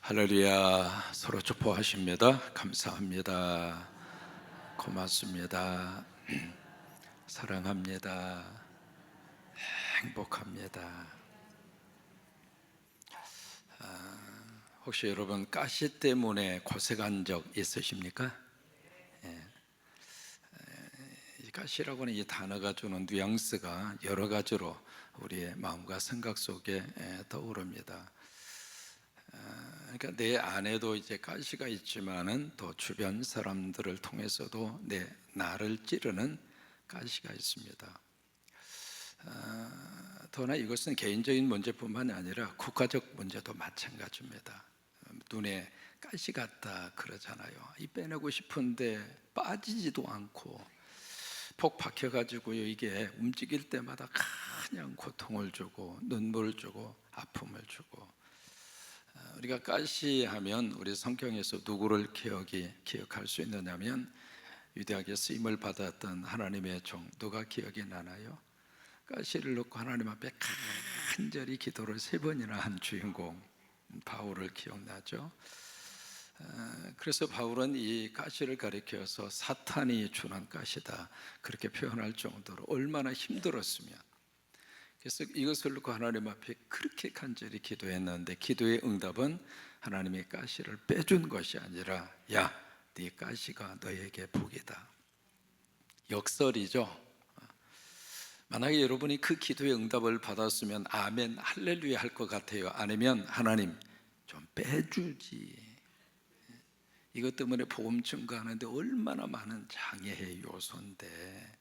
할렐루야. 서로 축복하십니다. 감사합니다. 고맙습니다. 사랑합니다. 행복합니다. 혹시 여러분 가시 때문에 고생한 적 있으십니까? 이 가시라고는 이 단어가 주는 뉘앙스가 여러 가지로 우리의 마음과 생각 속에 떠오릅니다. 그러니까 내 안에도 이제 가시가 있지만은 또 주변 사람들을 통해서도 나를 찌르는 가시가 있습니다. 더나 이것은 개인적인 문제뿐만 아니라 국가적 문제도 마찬가지입니다. 눈에 가시 같다 그러잖아요. 이 빼내고 싶은데 빠지지도 않고 폭 박혀가지고요, 이게 움직일 때마다 그냥 고통을 주고 눈물을 주고 아픔을 주고. 우리가 가시하면 우리 성경에서 누구를 기억할 수 있느냐면 위대하게 쓰임을 받았던 하나님의 종 누가 기억이 나나요? 가시를 놓고 하나님 앞에 간절히 기도를 3번이나 한 주인공 바울을 기억나죠? 그래서 바울은 이 가시를 가리켜서 사탄이 주는 가시다 그렇게 표현할 정도로 얼마나 힘들었으면, 그래서 이것을 놓고 하나님 앞에 그렇게 간절히 기도했는데 기도의 응답은 하나님의 가시를 빼준 것이 아니라 야, 네 가시가 너에게 복이다. 역설이죠. 만약에 여러분이 그 기도의 응답을 받았으면 아멘 할렐루야 할 것 같아요. 아니면 하나님 좀 빼주지. 이것 때문에 복음 증거하는데 얼마나 많은 장애의 요소인데,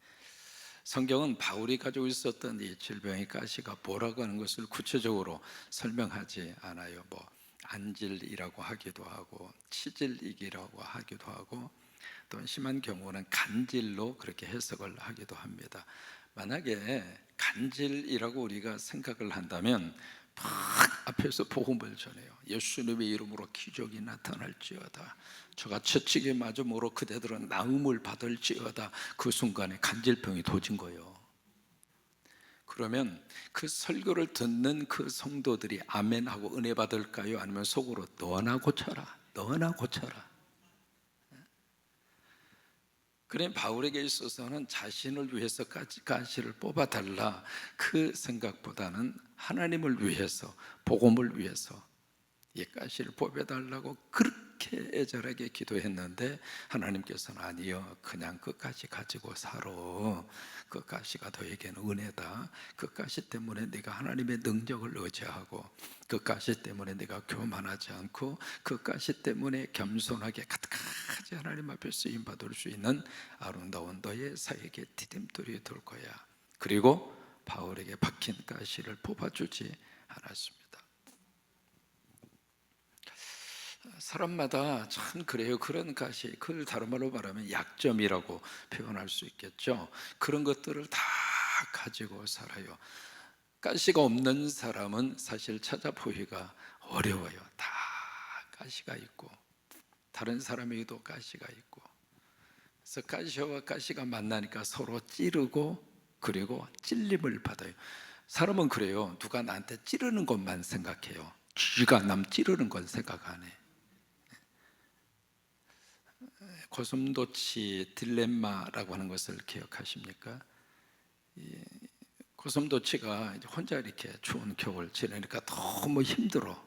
성경은 바울이 가지고 있었던 이 질병의 가시가 뭐라고 하는 것을 구체적으로 설명하지 않아요. 뭐 안질이라고 하기도 하고 치질이기라고 하기도 하고 또 심한 경우는 간질로 그렇게 해석을 하기도 합니다. 만약에 간질이라고 우리가 생각을 한다면 막 앞에서 복음을 전해요. 예수님의 이름으로 기적이 나타날지어다. 저가 채찍에 맞음으로 그대들은 나음을 받을지어다. 그 순간에 간질병이 도진 거예요. 그러면 그 설교를 듣는 그 성도들이 아멘하고 은혜 받을까요? 아니면 속으로 너나 고쳐라, 너나 고쳐라. 그래, 바울에게 있어서는 자신을 위해서까지 가시를 뽑아달라 그 생각보다는 하나님을 위해서, 복음을 위해서 이 가시를 뽑아달라고 그렇게 애절하게 기도했는데 하나님께서는 아니요, 그냥 그 가시 가지고 살아. 그 가시가 너에게는 은혜다. 그 가시 때문에 네가 하나님의 능력을 의지하고, 그 가시 때문에 네가 교만하지 않고, 그 가시 때문에 겸손하게 가득하지 하나님 앞에 쓰임 받을 수 있는 아름다운 너의 사역의 디딤돌이 될 거야. 그리고 바울에게 박힌 가시를 뽑아주지 않았습니다. 사람마다 참 그래요. 그런 가시, 그걸 다른 말로 말하면 약점이라고 표현할 수 있겠죠. 그런 것들을 다 가지고 살아요. 가시가 없는 사람은 사실 찾아보기가 어려워요. 다 가시가 있고 다른 사람에게도 가시가 있고, 그래서 가시와 가시가 만나니까 서로 찌르고 그리고 찔림을 받아요. 사람은 그래요. 누가 나한테 찌르는 것만 생각해요. 쥐가 남 찌르는 건 생각 안 해. 고슴도치 딜레마라고 하는 것을 기억하십니까? 고슴도치가 혼자 이렇게 추운 겨울 지내니까 너무 힘들어.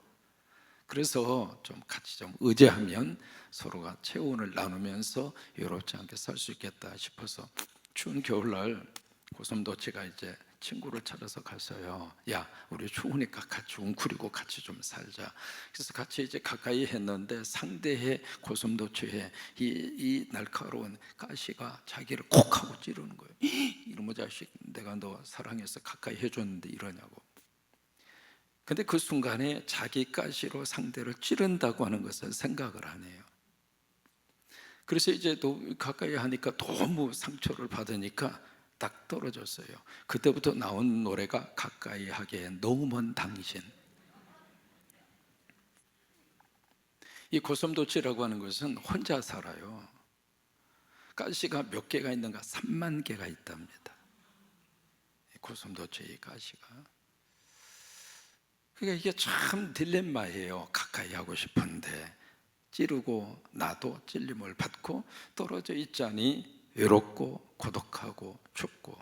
그래서 좀 같이 좀 의지하면 서로가 체온을 나누면서 외롭지 않게 살 수 있겠다 싶어서 추운 겨울날 고슴도치가 이제 친구를 찾아서 갔어요. 야, 우리 추우니까 같이 웅크리고 같이 좀 살자. 그래서 같이 이제 가까이 했는데 상대의 고슴도치의 이 날카로운 가시가 자기를 콕 하고 찌르는 거예요. 이놈의 자식, 내가 너 사랑해서 가까이 해줬는데 이러냐고. 근데 그 순간에 자기 가시로 상대를 찌른다고 하는 것은 생각을 안 해요. 그래서 이제 또 가까이 하니까 너무 상처를 받으니까 딱 떨어졌어요. 그때부터 나온 노래가 가까이 하기엔 너무 먼 당신. 이 고슴도치라고 하는 것은 혼자 살아요. 가시가 몇 개가 있는가? 3만 개가 있답니다. 고슴도치의 가시가. 그러니까 이게 참 딜레마예요. 가까이 하고 싶은데 찌르고 나도 찔림을 받고 떨어져 있자니 외롭고 고독하고 춥고.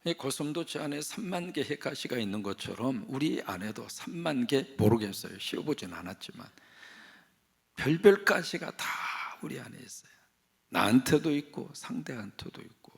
이 고슴도치 안에 3만 개의 가시가 있는 것처럼 우리 안에도 3만 개, 모르겠어요, 씌워보진 않았지만 별별 가시가 다 우리 안에 있어요. 나한테도 있고 상대한테도 있고.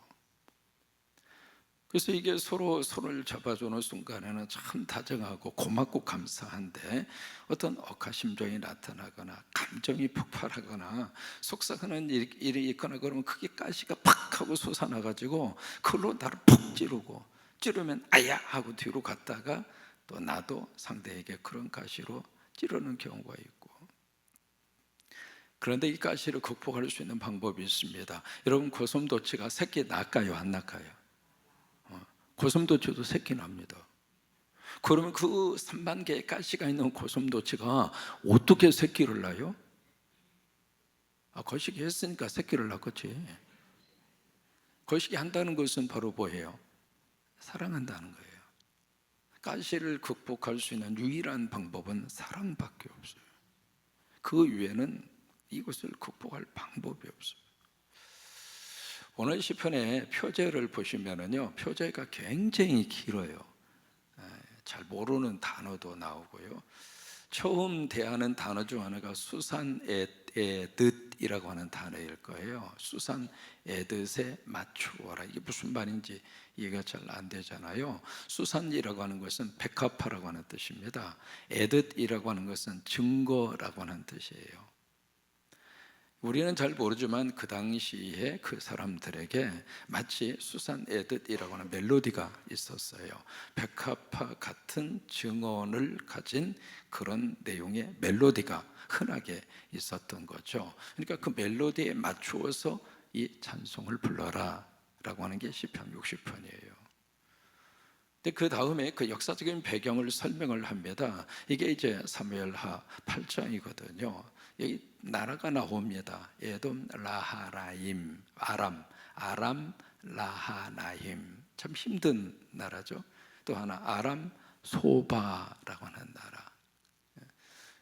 그래서 이게 서로 손을 잡아주는 순간에는 참 다정하고 고맙고 감사한데, 어떤 억하심정이 나타나거나 감정이 폭발하거나 속상하는 일이 있거나 그러면 그게 가시가 팍 하고 솟아나가지고 그걸로 나를 푹 찌르고, 찌르면 아야 하고 뒤로 갔다가 또 나도 상대에게 그런 가시로 찌르는 경우가 있고. 그런데 이 가시를 극복할 수 있는 방법이 있습니다. 여러분, 고슴도치가 새끼 낳을까요, 안 낳을까요? 고슴도치도 새끼 납니다. 그러면 그 3만 개의 가시가 있는 고슴도치가 어떻게 새끼를 낳아요? 거시기 했으니까 새끼를 낳겠지. 거시기 한다는 것은 바로 뭐예요? 사랑한다는 거예요. 가시를 극복할 수 있는 유일한 방법은 사랑밖에 없어요. 그 외에는 이것을 극복할 방법이 없어요. 오늘 시편의 표제를 보시면은요, 표제가 굉장히 길어요. 잘 모르는 단어도 나오고요. 처음 대하는 단어 중 하나가 수산에듯이라고 하는 단어일 거예요. 수산에듯에 맞추어라. 이게 무슨 말인지 이해가 잘 안 되잖아요. 수산이라고 하는 것은 백합화라고 하는 뜻입니다. 에듯이라고 하는 것은 증거라고 하는 뜻이에요. 우리는 잘 모르지만 그 당시에 그 사람들에게 마치 수산에듯이라고 하는 멜로디가 있었어요. 백합화 같은 증언을 가진 그런 내용의 멜로디가 흔하게 있었던 거죠. 그러니까 그 멜로디에 맞추어서 이 찬송을 불러라 라고 하는 게 시편 60편이에요. 근데 그 다음에 그 역사적인 배경을 설명을 합니다. 이게 이제 사무엘하 8장이거든요. 여기 나라가 나옵니다. 에돔 라하라임, 아람 라하나임. 참 힘든 나라죠. 또 하나 아람 소바라고 하는 나라.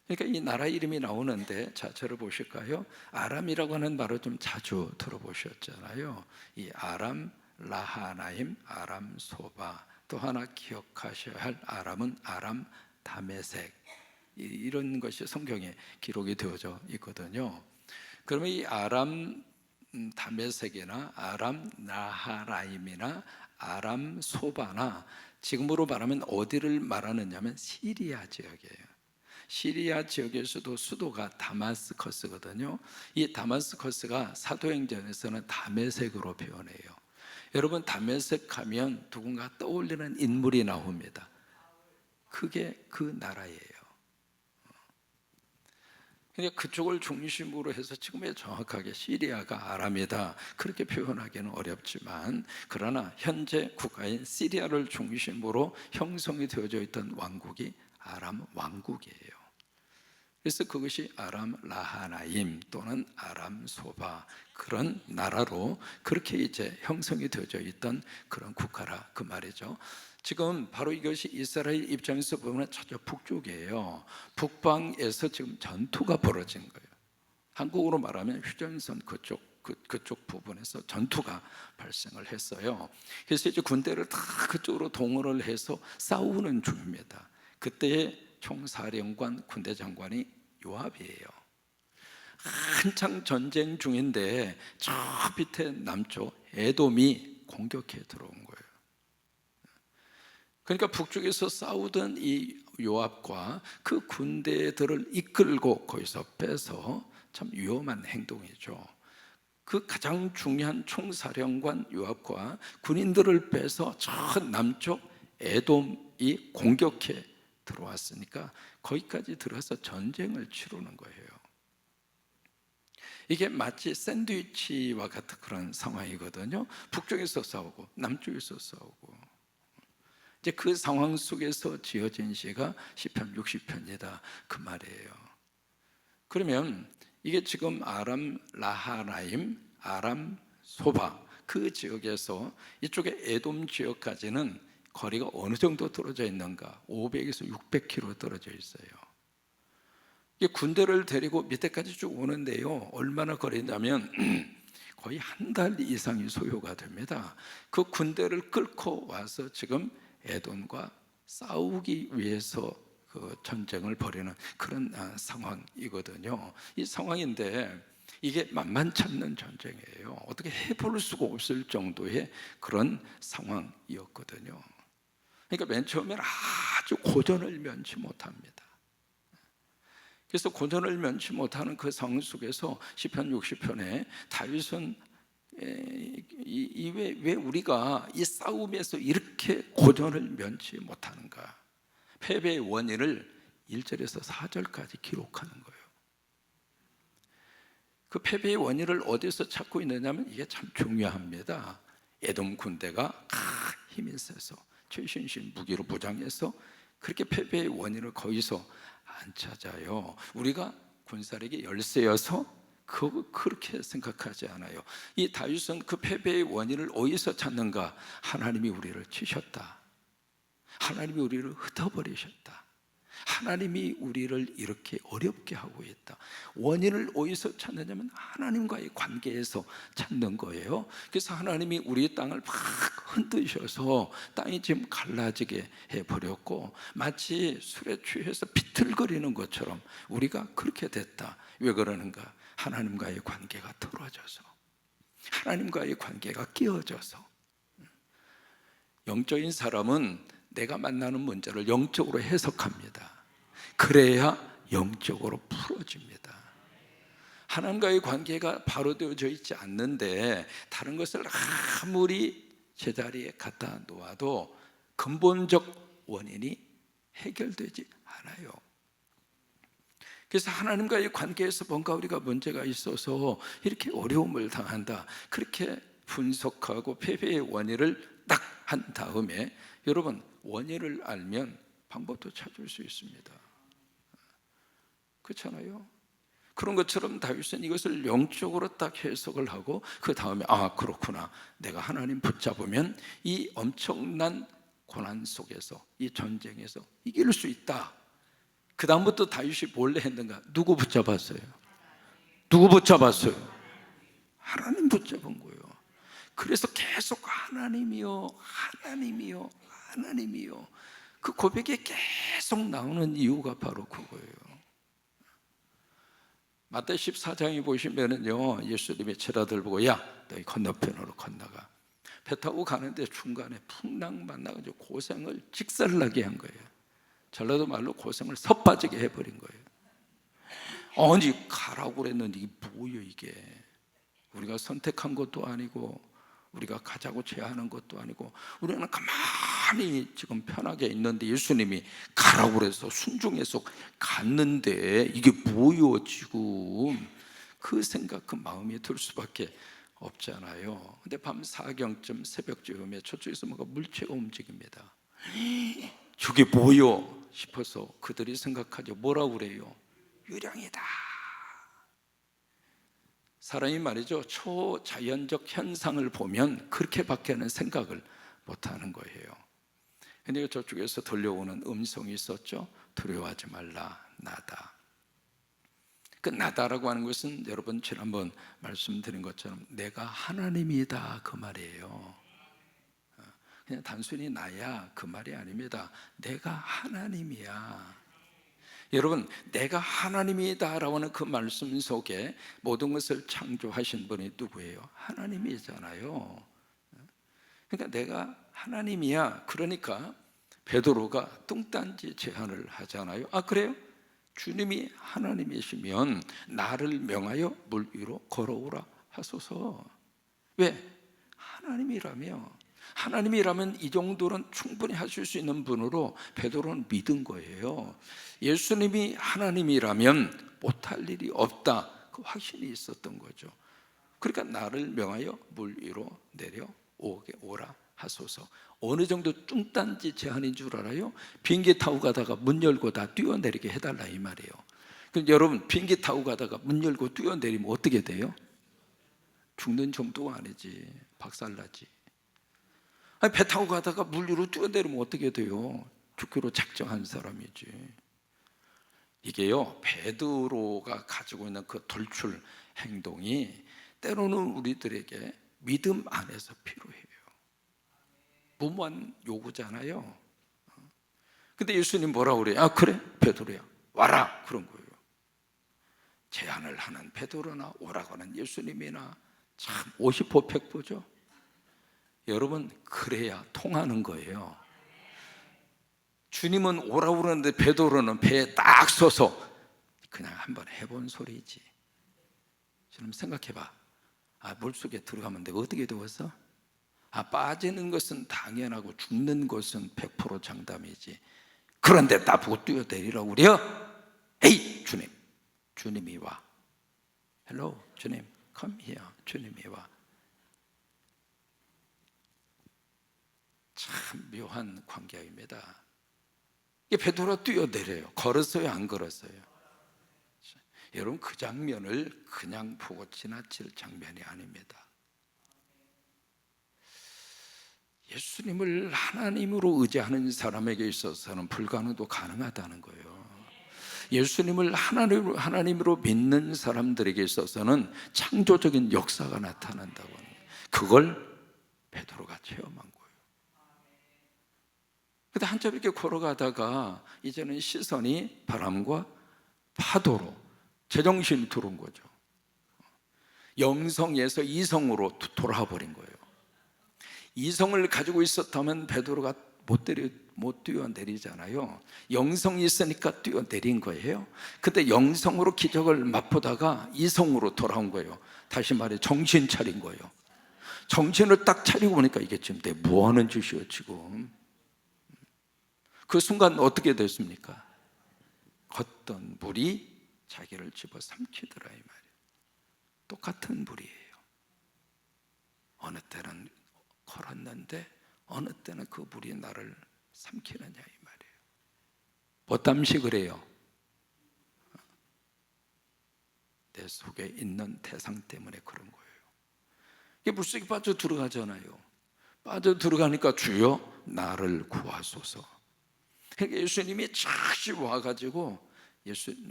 그러니까 이 나라 이름이 나오는데, 자, 저를 보실까요? 아람이라고 하는 말을 좀 자주 들어보셨잖아요. 이 아람 라하나임, 아람 소바. 또 하나 기억하셔야 할 아람은 아람 다메섹. 이런 것이 성경에 기록이 되어져 있거든요. 그러면 이 아람 다메섹이나 아람 나하라임이나 아람 소바나, 지금으로 말하면 어디를 말하느냐면 시리아 지역이에요. 시리아 지역에서도 수도가 다마스커스거든요. 이 다마스커스가 사도행전에서는 다메섹으로 표현해요. 여러분, 다메섹 하면 누군가 떠올리는 인물이 나옵니다. 그게 그 나라예요. 그러니까 그쪽을 중심으로 해서 지금의 정확하게 시리아가 아람이다 그렇게 표현하기는 어렵지만, 그러나 현재 국가인 시리아를 중심으로 형성이 되어져 있던 왕국이 아람 왕국이에요. 그래서 그것이 아람 라하나임 또는 아람 소바, 그런 나라로 그렇게 이제 형성이 되어져 있던 그런 국가라 그 말이죠. 지금 바로 이것이 이스라엘 입장에서 보면 저쪽 북쪽이에요. 북방에서 지금 전투가 벌어진 거예요. 한국으로 말하면 휴전선 그쪽 부분에서 전투가 발생을 했어요. 그래서 이제 군대를 다 그쪽으로 동원을 해서 싸우는 중입니다. 그때의 총사령관 군대 장관이 요압이에요. 한창 전쟁 중인데 저 밑에 남쪽 에돔이 공격해 들어온 거예요. 그러니까 북쪽에서 싸우던 이 요압과 그 군대들을 이끌고 거기서 빼서, 참 위험한 행동이죠. 그 가장 중요한 총사령관 요압과 군인들을 빼서 저 남쪽 에돔이 공격해 들어왔으니까 거기까지 들어서 전쟁을 치르는 거예요. 이게 마치 샌드위치와 같은 그런 상황이거든요. 북쪽에서 싸우고 남쪽에서 싸우고. 이제 그 상황 속에서 지어진 시가 시편 60편이다 그 말이에요. 그러면 이게 지금 아람 라하나임, 아람 소바 그 지역에서 이쪽에 에돔 지역까지는 거리가 어느 정도 떨어져 있는가? 500에서 600km 떨어져 있어요. 이게 군대를 데리고 밑에까지 쭉 오는데요, 얼마나 거리냐면 거의 한 달 이상이 소요가 됩니다. 그 군대를 끌고 와서 지금 에돔과 싸우기 위해서 그 전쟁을 벌이는 그런 상황이거든요. 이 상황인데 이게 만만치 않는 전쟁이에요. 어떻게 해볼 수가 없을 정도의 그런 상황이었거든요. 그러니까 맨 처음에는 아주 고전을 면치 못합니다. 그래서 고전을 면치 못하는 그 상황 속에서 시편 60편에 다윗은 왜 우리가 이 싸움에서 이렇게 고전을 면치 못하는가, 패배의 원인을 1절에서 4절까지 기록하는 거예요. 그 패배의 원인을 어디서 찾고 있느냐면 이게 참 중요합니다. 에돔 군대가 힘이 세서 최신식 무기로 무장해서 그렇게 패배의 원인을 거기서 안 찾아요. 우리가 군사력이 열세여서 그렇게 생각하지 않아요. 이 다윗은 그 패배의 원인을 어디서 찾는가? 하나님이 우리를 치셨다, 하나님이 우리를 흩어버리셨다, 하나님이 우리를 이렇게 어렵게 하고 있다. 원인을 어디서 찾느냐면 하나님과의 관계에서 찾는 거예요. 그래서 하나님이 우리 땅을 막 흔드셔서 땅이 지금 갈라지게 해버렸고, 마치 술에 취해서 비틀거리는 것처럼 우리가 그렇게 됐다. 왜 그러는가? 하나님과의 관계가 틀어져서, 하나님과의 관계가 끼어져서. 영적인 사람은 내가 만나는 문제를 영적으로 해석합니다. 그래야 영적으로 풀어집니다. 하나님과의 관계가 바로 되어져 있지 않는데 다른 것을 아무리 제자리에 갖다 놓아도 근본적 원인이 해결되지 않아요. 그래서 하나님과의 관계에서 뭔가 우리가 문제가 있어서 이렇게 어려움을 당한다, 그렇게 분석하고 패배의 원인을 딱 한 다음에, 여러분, 원인을 알면 방법도 찾을 수 있습니다. 그렇잖아요. 그런 것처럼 다윗은 이것을 영적으로 딱 해석을 하고 그 다음에 그렇구나, 내가 하나님 붙잡으면 이 엄청난 고난 속에서, 이 전쟁에서 이길 수 있다. 그 다음부터 다윗이 뭘 했는가? 누구 붙잡았어요? 누구 붙잡았어요? 하나님 붙잡은 거예요. 그래서 계속 하나님이요, 하나님이요, 하나님이요, 그 고백이 계속 나오는 이유가 바로 그거예요. 마태복음 14장에 보시면은요, 예수님이 제자들 보고 야, 너희 건너편으로 건너가. 배 타고 가는데 중간에 풍랑 만나가지고 고생을 직살나게 한 거예요. 전라도 말로 고생을 섭빠지게 해버린 거예요. 아니, 가라고 그랬는데 이게 뭐예요 이게? 우리가 선택한 것도 아니고 우리가 가자고 제안한 것도 아니고, 우리는 가만히 지금 편하게 있는데 예수님이 가라고 그래서 순종해서 갔는데 이게 뭐요 지금? 그 생각, 그 마음이 들 수밖에 없잖아요. 근데 밤 4경쯤 새벽쯤에 저쪽에서 뭔가 물체가 움직입니다. 저게 뭐요 싶어서 그들이 생각하죠. 뭐라고 그래요? 유령이다. 사람이 말이죠, 초자연적 현상을 보면 그렇게밖에는 생각을 못하는 거예요. 근데 저쪽에서 들려오는 음성이 있었죠. 두려워하지 말라, 나다. 그 나다라고 하는 것은 여러분 지난번 말씀드린 것처럼 내가 하나님이다 그 말이에요. 그냥 단순히 나야 그 말이 아닙니다. 내가 하나님이야. 여러분, 내가 하나님이다라고 하는 그 말씀 속에 모든 것을 창조하신 분이 누구예요? 하나님이잖아요. 그러니까 내가 하나님이야. 그러니까 베드로가 뚱딴지 제안을 하잖아요. 그래요? 주님이 하나님이시면 나를 명하여 물 위로 걸어오라 하소서. 왜? 하나님이라면 이 정도는 충분히 하실 수 있는 분으로 베드로는 믿은 거예요. 예수님이 하나님이라면 못할 일이 없다, 그 확신이 있었던 거죠. 그러니까 나를 명하여 물 위로 내려오게 오라 하소서. 어느 정도 뚱딴지 제안인 줄 알아요? 비행기 타고 가다가 문 열고 다 뛰어내리게 해달라 이 말이에요. 그럼 여러분, 비행기 타고 가다가 문 열고 뛰어내리면 어떻게 돼요? 죽는 정도가 아니지, 박살나지. 아니, 배 타고 가다가 물 위로 뛰어내리면 어떻게 돼요? 죽기로 작정한 사람이지. 이게요, 베드로가 가지고 있는 그 돌출 행동이 때로는 우리들에게 믿음 안에서 필요해요. 무모한 요구잖아요. 근데 예수님 뭐라고 그래요? 아, 그래? 베드로야, 와라! 그런 거예요. 제안을 하는 베드로나 오라고 하는 예수님이나 참 50호 100호죠. 여러분, 그래야 통하는 거예요. 주님은 오라고 그러는데 베드로는 배에 딱 서서 그냥 한번 해본 소리지. 지금 생각해봐. 아, 물속에 들어가면 내가 어떻게 되었어? 아, 빠지는 것은 당연하고 죽는 것은 100% 장담이지. 그런데 나보고 뛰어내리라고 그래요? 에이, 주님, 주님이 와. 헬로, 주님, come here. 주님이 와. 참 묘한 광경입니다. 이게 베드로가 뛰어내려요. 걸었어요, 안 걸었어요? 여러분, 그 장면을 그냥 보고 지나칠 장면이 아닙니다. 예수님을 하나님으로 의지하는 사람에게 있어서는 불가능도 가능하다는 거예요. 예수님을 하나님으로 믿는 사람들에게 있어서는 창조적인 역사가 나타난다고 하는 거예요. 그걸 베드로가 체험한 거예요. 근데 한참 이렇게 걸어가다가 이제는 시선이 바람과 파도로 제정신이 들어온 거죠. 영성에서 이성으로 돌아와 버린 거예요. 이성을 가지고 있었다면 베드로가 못 뛰어내리잖아요. 영성이 있으니까 뛰어내린 거예요. 근데 영성으로 기적을 맛보다가 이성으로 돌아온 거예요. 다시 말해 정신 차린 거예요. 정신을 딱 차리고 보니까 이게 지금 내가 뭐 하는 짓이요 지금. 그 순간 어떻게 됐습니까? 걷던 물이 자기를 집어삼키더라 이 말이에요. 똑같은 물이에요. 어느 때는 걸었는데 어느 때는 그 물이 나를 삼키느냐 이 말이에요. 보탐시 그래요. 내 속에 있는 대상 때문에 그런 거예요. 이게 물속에 빠져 들어가잖아요. 빠져 들어가니까 주여 나를 구하소서. 그러니까 예수님이 즉시 와가지고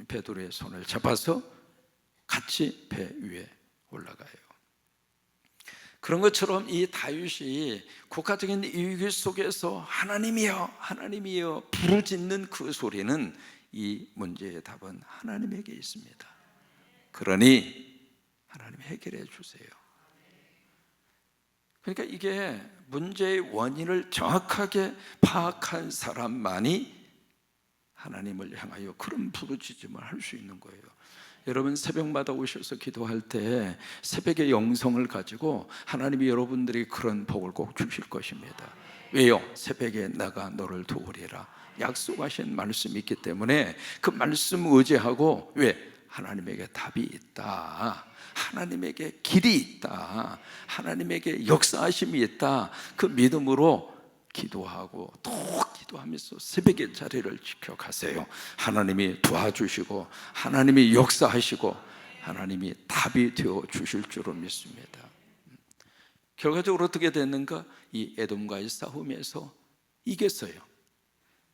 베드로의 손을 잡아서 같이 배 위에 올라가요. 그런 것처럼 이 다윗이 국가적인 위기 속에서 하나님이여 하나님이여 부르짖는 그 소리는 이 문제의 답은 하나님에게 있습니다. 그러니 하나님 해결해 주세요. 그러니까 이게 문제의 원인을 정확하게 파악한 사람만이 하나님을 향하여 그런 부르짖음을 할 수 있는 거예요. 여러분 새벽마다 오셔서 기도할 때 새벽의 영성을 가지고 하나님이 여러분들이 그런 복을 꼭 주실 것입니다. 왜요? 새벽에 내가 너를 도우리라 약속하신 말씀이 있기 때문에 그 말씀 의지하고 왜? 하나님에게 답이 있다, 하나님에게 길이 있다, 하나님에게 역사하심이 있다, 그 믿음으로 기도하고 또 기도하면서 새벽의 자리를 지켜가세요. 하나님이 도와주시고 하나님이 역사하시고 하나님이 답이 되어 주실 줄을 믿습니다. 결과적으로 어떻게 됐는가? 이 에돔과의 싸움에서 이겼어요.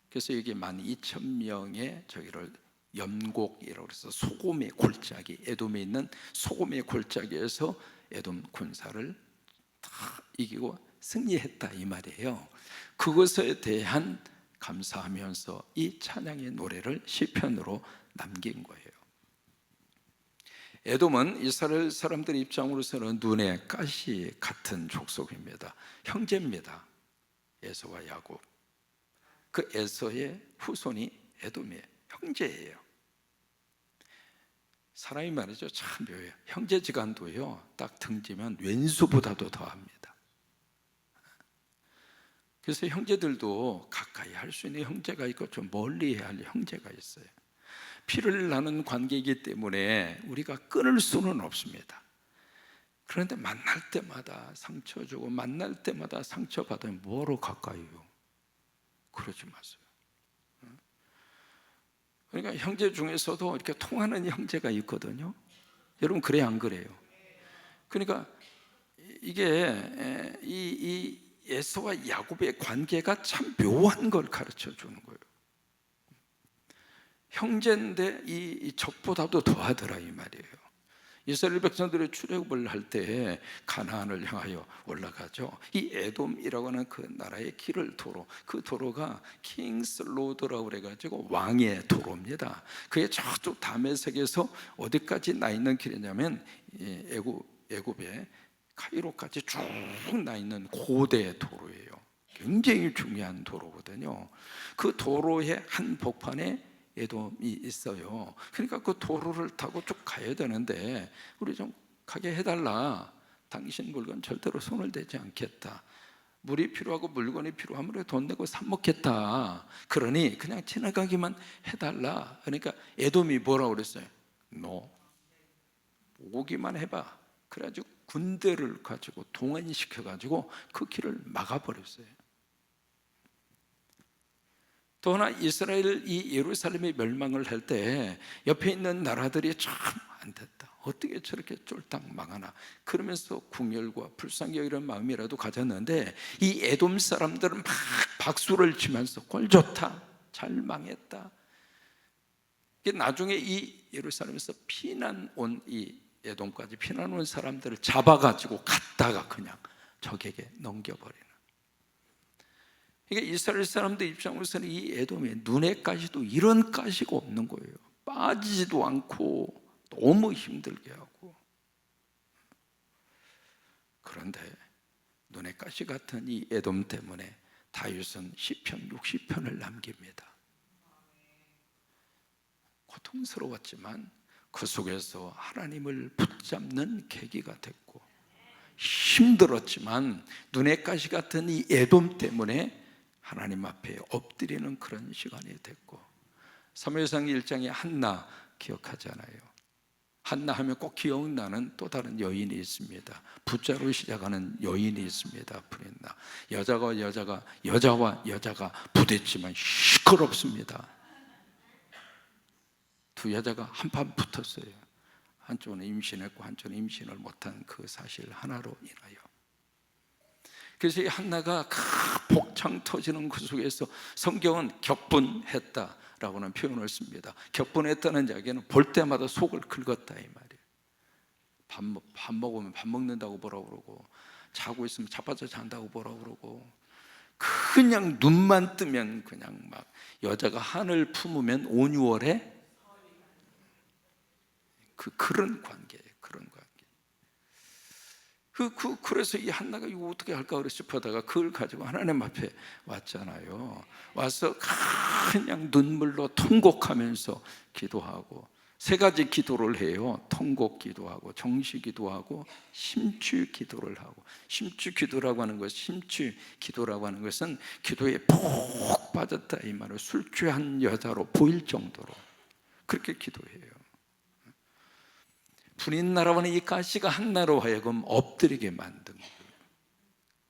그래서 여기 12,000명의 저기를 연곡이라고 해서 소금의 골짜기, 에돔에 있는 소금의 골짜기에서 에돔 군사를 다 이기고 승리했다 이 말이에요. 그것에 대한 감사하면서 이 찬양의 노래를 시편으로 남긴 거예요. 에돔은 이스라엘 사람들 입장으로서는 눈에 가시 같은 족속입니다. 형제입니다. 에서와 야곱. 그 에서의 후손이 에돔의 형제예요. 사람이 말이죠 참 묘해요. 형제지간도요 딱 등지면 왼수보다도 더합니다. 그래서 형제들도 가까이 할 수 있는 형제가 있고 좀 멀리 해야 할 형제가 있어요. 피를 나눈 관계이기 때문에 우리가 끊을 수는 없습니다. 그런데 만날 때마다 상처 주고 만날 때마다 상처받으면 뭐로 가까이요? 그러지 마세요. 그러니까 형제 중에서도 이렇게 통하는 형제가 있거든요. 여러분 그래요 안 그래요? 그러니까 이게 이 에서와 야곱의 관계가 참 묘한 걸 가르쳐 주는 거예요. 형제인데 이 적보다도 더하더라 이 말이에요. 이스라엘 백성들이 출애굽을 할 때 가나안을 향하여 올라가죠. 이 에돔이라고 하는 그 나라의 길을 도로, 그 도로가 킹스 로드라고 그래가지고 왕의 도로입니다. 그게 저쪽 다메섹에서 어디까지 나 있는 길이냐면 애굽의 카이로까지 쭉 나 있는 고대 도로예요. 굉장히 중요한 도로거든요. 그 도로의 한 복판에 에돔이 있어요. 그러니까 그 도로를 타고 쭉 가야 되는데 우리 좀 가게 해달라. 당신 물건 절대로 손을 대지 않겠다. 물이 필요하고 물건이 필요하면 돈 내고 사 먹겠다. 그러니 그냥 지나가기만 해달라. 그러니까 에돔이 뭐라고 그랬어요? 너 오기만 해봐. 그래가지고 군대를 가지고 동원시켜가지고 그 길을 막아버렸어요. 또 하나 이스라엘 이 예루살렘이 멸망을 할 때 옆에 있는 나라들이 참 안 됐다. 어떻게 저렇게 쫄딱 망하나. 그러면서 궁열과 불쌍히 여기는 마음이라도 가졌는데 이 에돔 사람들은 막 박수를 치면서 꼴 좋다. 잘 망했다. 나중에 이 예루살렘에서 피난 온 이 에돔까지 피난 온 사람들을 잡아가지고 갔다가 그냥 적에게 넘겨버리는. 그러니까 이스라엘 사람들 입장으로서는 이 에돔의 눈에 가시도 이런 가시가 없는 거예요. 빠지지도 않고 너무 힘들게 하고. 그런데 눈에 가시 같은 이 에돔 때문에 다윗은 시편 60편을 남깁니다. 고통스러웠지만 그 속에서 하나님을 붙잡는 계기가 됐고, 힘들었지만 눈에 가시 같은 이 에돔 때문에 하나님 앞에 엎드리는 그런 시간이 됐고, 사무엘상 1장에 한나 기억하잖아요. 한나 하면 꼭 기억나는 또 다른 여인이 있습니다. 부자로 시작하는 여인이 있습니다. 브린나. 여자와 여자가 부딪히면 시끄럽습니다. 두 여자가 한판 붙었어요. 한쪽은 임신했고 한쪽은 임신을 못한 그 사실 하나로 인하여. 그래서 이 한나가 복창 터지는 그 속에서 성경은 격분했다라고는 표현을 씁니다. 격분했다는 이야기는 볼 때마다 속을 긁었다 이 말이에요. 밥 먹으면 밥 먹는다고 뭐라고 그러고, 자고 있으면 자빠져 잔다고 뭐라고 그러고, 그냥 눈만 뜨면 그냥 막 여자가 한을 품으면 온 6월에 그런 관계예요. 그런 관계. 그래서 이 한나가 이거 어떻게 할까 그래 싶어다가 그걸 가지고 하나님 앞에 왔잖아요. 와서 그냥 눈물로 통곡하면서 기도하고, 세 가지 기도를 해요. 통곡 기도하고, 정시 기도하고, 심취 기도를 하고. 심취 기도라고 하는 것, 심취 기도라고 하는 것은 기도에 푹 빠졌다 이 말을, 술 취한 여자로 보일 정도로 그렇게 기도해요. 분인 나라와는 이 가시가 한나로 하여금 엎드리게 만든 거예요.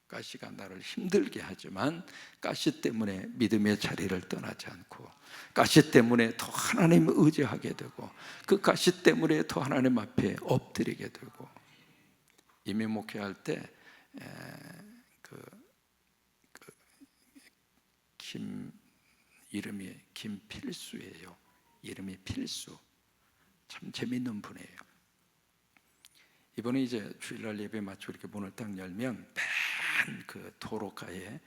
가시가 나를 힘들게 하지만 가시 때문에 믿음의 자리를 떠나지 않고, 가시 때문에 더 하나님을 의지하게 되고, 그 가시 때문에 더 하나님 앞에 엎드리게 되고. 이민 목회할 때 이름이 김필수예요. 이름이 필수. 참 재밌는 분이에요. 이번에 이제 주일날 예배 마치고 이렇게 문을 딱 열면 맨 그 도로가에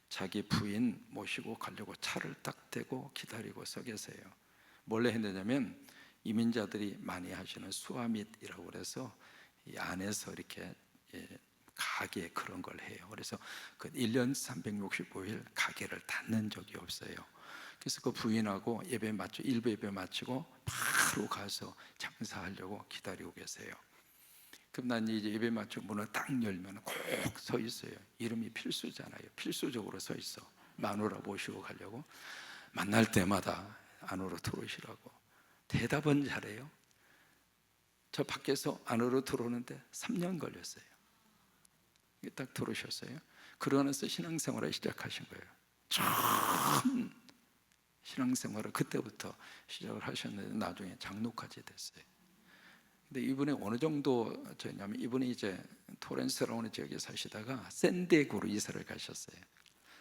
자기 부인 모시고 가려고 차를 딱 대고 기다리고 서 계세요. 뭘로 했느냐면 이민자들이 많이 하시는 수아밋이라고 그래서 이 안에서 이렇게 가게 그런 걸 해요. 그래서 그 1년 365일 가게를 닫는 적이 없어요. 그래서 그 부인하고 일부 예배 마치고 바로 가서 장사하려고 기다리고 계세요. 그럼 난 이제 예배 마치고 문을 딱 열면 꼭 서 있어요. 이름이 필수잖아요. 필수적으로 서 있어. 마누라 모시고 가려고. 만날 때마다 안으로 들어오시라고. 대답은 잘해요. 저 밖에서 안으로 들어오는데 3년 걸렸어요. 딱 들어오셨어요. 그러면서 신앙생활을 시작하신 거예요. 처음 신앙생활을 그때부터 시작을 하셨는데 나중에 장로까지 됐어요. 근데 이분이 어느 정도 저냐면 이분이 이제 토렌스라는 지역에 사시다가 샌디에고로 이사를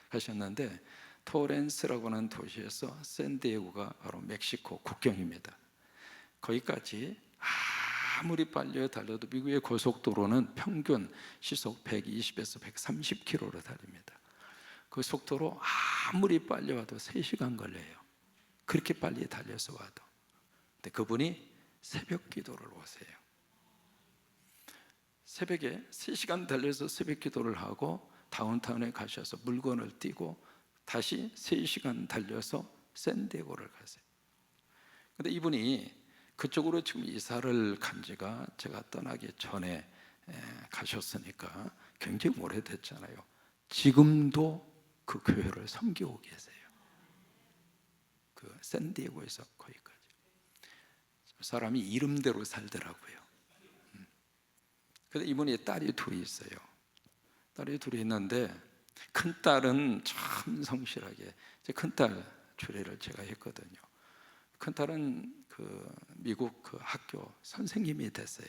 가셨는데 토렌스라고 하는 도시에서 샌디에고가 바로 멕시코 국경입니다. 거기까지 아무리 빨리 달려도 미국의 고속도로는 평균 시속 120에서 130km로 달립니다. 그 속도로 아무리 빨리 와도 3시간 걸려요. 그렇게 빨리 달려서 와도. 근데 그분이 새벽 기도를 오세요. 새벽에 3시간 달려서 새벽 기도를 하고 다운타운에 가셔서 물건을 띄고 다시 3시간 달려서 샌디에고를 가세요. 근데 이분이 그쪽으로 지금 이사를 간 지가 제가 떠나기 전에 가셨으니까 굉장히 오래됐잖아요. 지금도 그 교회를 섬기고 계세요. 그 샌디에고에서 거기까지. 사람이 이름대로 살더라고요. 근데 이분이 딸이 둘이 있어요. 딸이 둘이 있는데 큰 딸은 참 성실하게, 제 큰딸 주례를 제가 했거든요. 큰 딸은 그 미국 그 학교 선생님이 됐어요.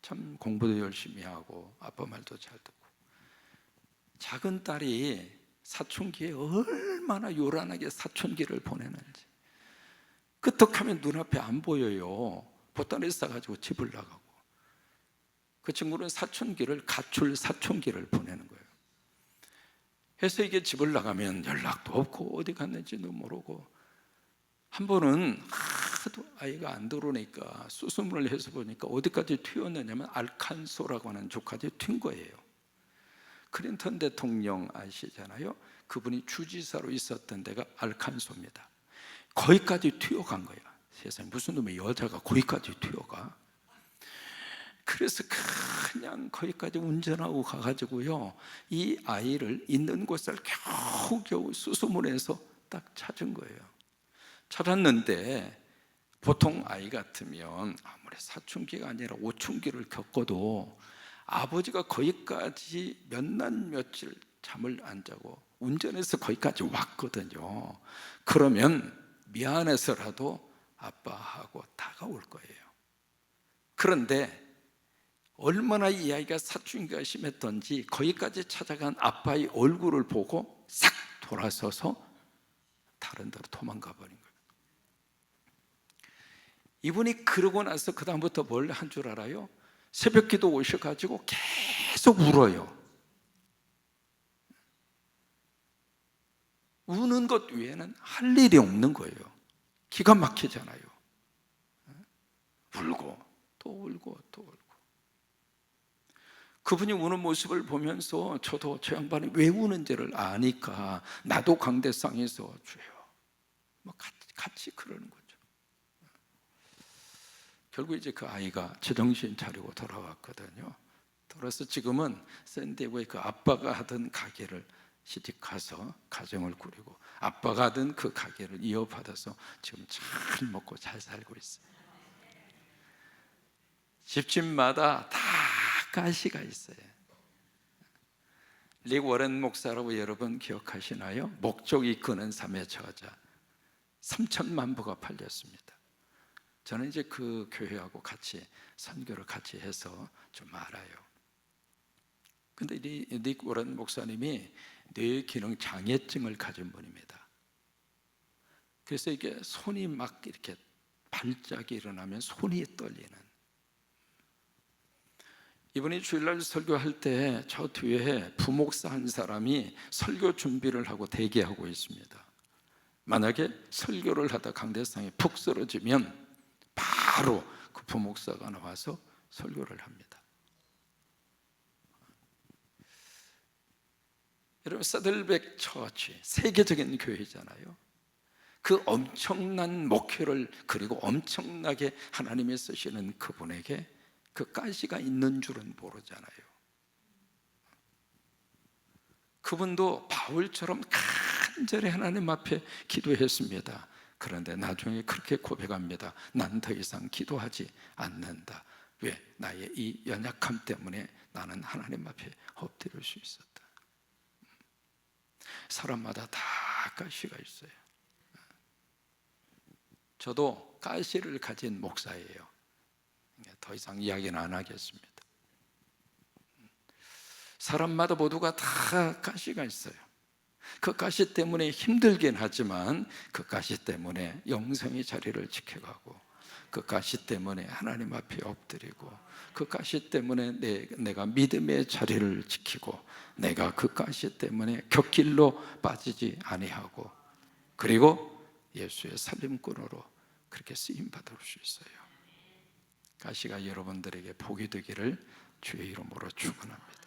참 공부도 열심히 하고 아빠 말도 잘 듣고. 작은 딸이 사춘기에 얼마나 요란하게 사춘기를 보내는지. 끄떡하면 눈앞에 안 보여요. 보따리 싸가지고 집을 나가고. 그 친구는 사춘기를 가출 사춘기를 보내는 거예요. 해서 이게 집을 나가면 연락도 없고 어디 갔는지도 모르고, 한 번은 하도 아이가 안 들어오니까 수소문을 해서 보니까 어디까지 튀었느냐면 알칸소라고 하는 쪽까지 튄 거예요. 클린턴 대통령 아시잖아요. 그분이 주지사로 있었던 데가 알칸소입니다. 거기까지 튀어간 거야. 세상에 무슨 놈의 여자가 거기까지 튀어가. 그래서 그냥 거기까지 운전하고 가가지고요, 이 아이를 있는 곳을 겨우겨우 수소문해서 딱 찾은 거예요. 찾았는데 보통 아이 같으면 아무리 사춘기가 아니라 오춘기를 겪어도 아버지가 거기까지 몇 날 며칠 잠을 안 자고 운전해서 거기까지 왔거든요. 그러면 미안해서라도 아빠하고 다가올 거예요. 그런데 얼마나 이 아이가 사춘기가 심했던지 거기까지 찾아간 아빠의 얼굴을 보고 싹 돌아서서 다른 데로 도망가 버린 거예요. 이분이 그러고 나서 그 다음부터 뭘 한 줄 알아요? 새벽 기도 오셔가지고 계속 울어요. 우는 것 외에는 할 일이 없는 거예요. 기가 막히잖아요. 울고 또 울고 또 울고. 그분이 우는 모습을 보면서 저도 저 양반이 왜 우는지를 아니까 나도 강대상에서 주여 뭐 같이 그러는 거죠. 결국 이제 그 아이가 제정신 차리고 돌아왔거든요. 돌아서 지금은 샌디에고에 그 아빠가 하던 가게를 시집 가서 가정을 꾸리고 아빠가 하던 그 가게를 이어받아서 지금 잘 먹고 잘 살고 있어요. 집집마다 다 가시가 있어요. 릭 워렌 목사라고 여러분 기억하시나요? 목적이 이끄는 삶의 저자. 3천만 부가 팔렸습니다. 저는 이제 그 교회하고 같이 선교를 같이 해서 좀 알아요. 근데 릭 워렌 목사님이 뇌기능 장애증을 가진 분입니다. 그래서 이게 손이 막 이렇게 발작이 일어나면 손이 떨리는. 이분이 주일날 설교할 때 저 뒤에 부목사 한 사람이 설교 준비를 하고 대기하고 있습니다. 만약에 설교를 하다 강대상에 푹 쓰러지면 바로 그 부목사가 나와서 설교를 합니다. 여러분, 사들백 처치 세계적인 교회잖아요. 그 엄청난 목회를 그리고 엄청나게 하나님이 쓰시는 그분에게 그 가시가 있는 줄은 모르잖아요. 그분도 바울처럼 간절히 하나님 앞에 기도했습니다. 그런데 나중에 그렇게 고백합니다. 난 더 이상 기도하지 않는다. 왜? 나의 이 연약함 때문에 나는 하나님 앞에 엎드릴 수 있었다. 사람마다 다 가시가 있어요. 저도 가시를 가진 목사예요. 더 더 이상 이야기는 안 하겠습니다. 사람마다 모두가 다 가시가 있어요. 그 가시 때문에 힘들긴 하지만 그 가시 때문에 영생의 자리를 지켜가고, 그 가시 때문에 하나님 앞에 엎드리고, 그 가시 때문에 내가 믿음의 자리를 지키고, 내가 그 가시 때문에 곁길로 빠지지 아니하고, 그리고 예수의 살림꾼으로 그렇게 쓰임받을 수 있어요. 가시가 여러분들에게 복이 되기를 주의 이름으로 축원합니다.